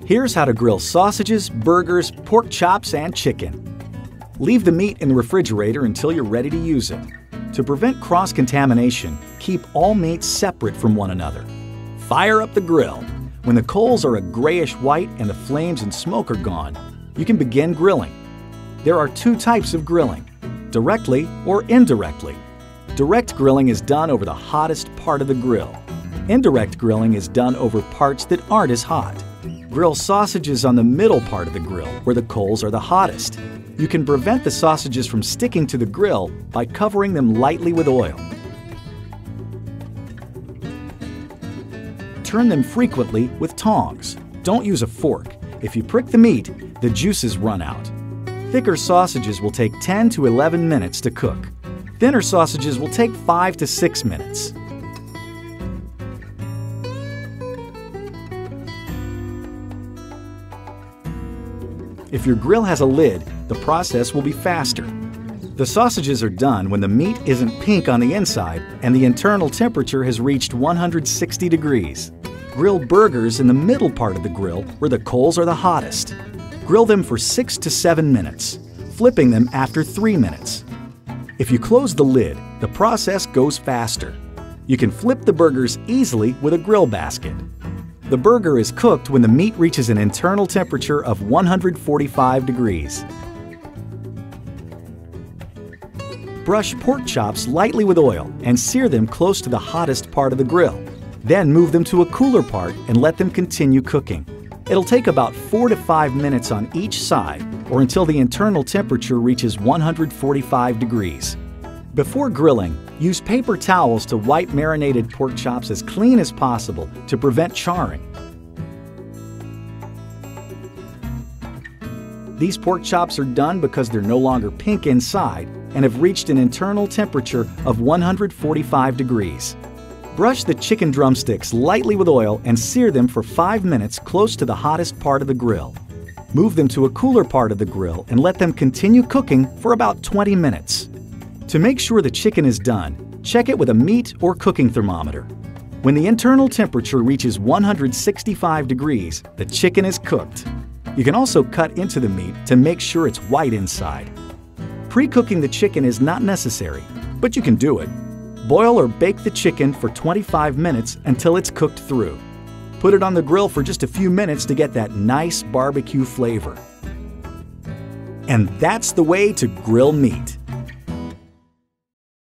Here's how to grill sausages, burgers, pork chops, and chicken. Leave the meat in the refrigerator until you're ready to use it. To prevent cross-contamination, keep all meats separate from one another. Fire up the grill. When the coals are a grayish white and the flames and smoke are gone, you can begin grilling. There are two types of grilling, directly or indirectly. Direct grilling is done over the hottest part of the grill. Indirect grilling is done over parts that aren't as hot. Grill sausages on the middle part of the grill where the coals are the hottest. You can prevent the sausages from sticking to the grill by covering them lightly with oil. Turn them frequently with tongs. Don't use a fork. If you prick the meat, the juices run out. Thicker sausages will take 10 to 11 minutes to cook. Thinner sausages will take 5 to 6 minutes. If your grill has a lid, the process will be faster. The sausages are done when the meat isn't pink on the inside and the internal temperature has reached 160 degrees. Grill burgers in the middle part of the grill where the coals are the hottest. Grill them for 6 to 7 minutes, flipping them after 3 minutes. If you close the lid, the process goes faster. You can flip the burgers easily with a grill basket. The burger is cooked when the meat reaches an internal temperature of 145 degrees. Brush pork chops lightly with oil and sear them close to the hottest part of the grill. Then move them to a cooler part and let them continue cooking. It'll take about 4 to 5 minutes on each side or until the internal temperature reaches 145 degrees. Before grilling, use paper towels to wipe marinated pork chops as clean as possible to prevent charring. These pork chops are done because they're no longer pink inside and have reached an internal temperature of 145 degrees. Brush the chicken drumsticks lightly with oil and sear them for 5 minutes close to the hottest part of the grill. Move them to a cooler part of the grill and let them continue cooking for about 20 minutes. To make sure the chicken is done, check it with a meat or cooking thermometer. When the internal temperature reaches 165 degrees, the chicken is cooked. You can also cut into the meat to make sure it's white inside. Pre-cooking the chicken is not necessary, but you can do it. Boil or bake the chicken for 25 minutes until it's cooked through. Put it on the grill for just a few minutes to get that nice barbecue flavor. And that's the way to grill meat.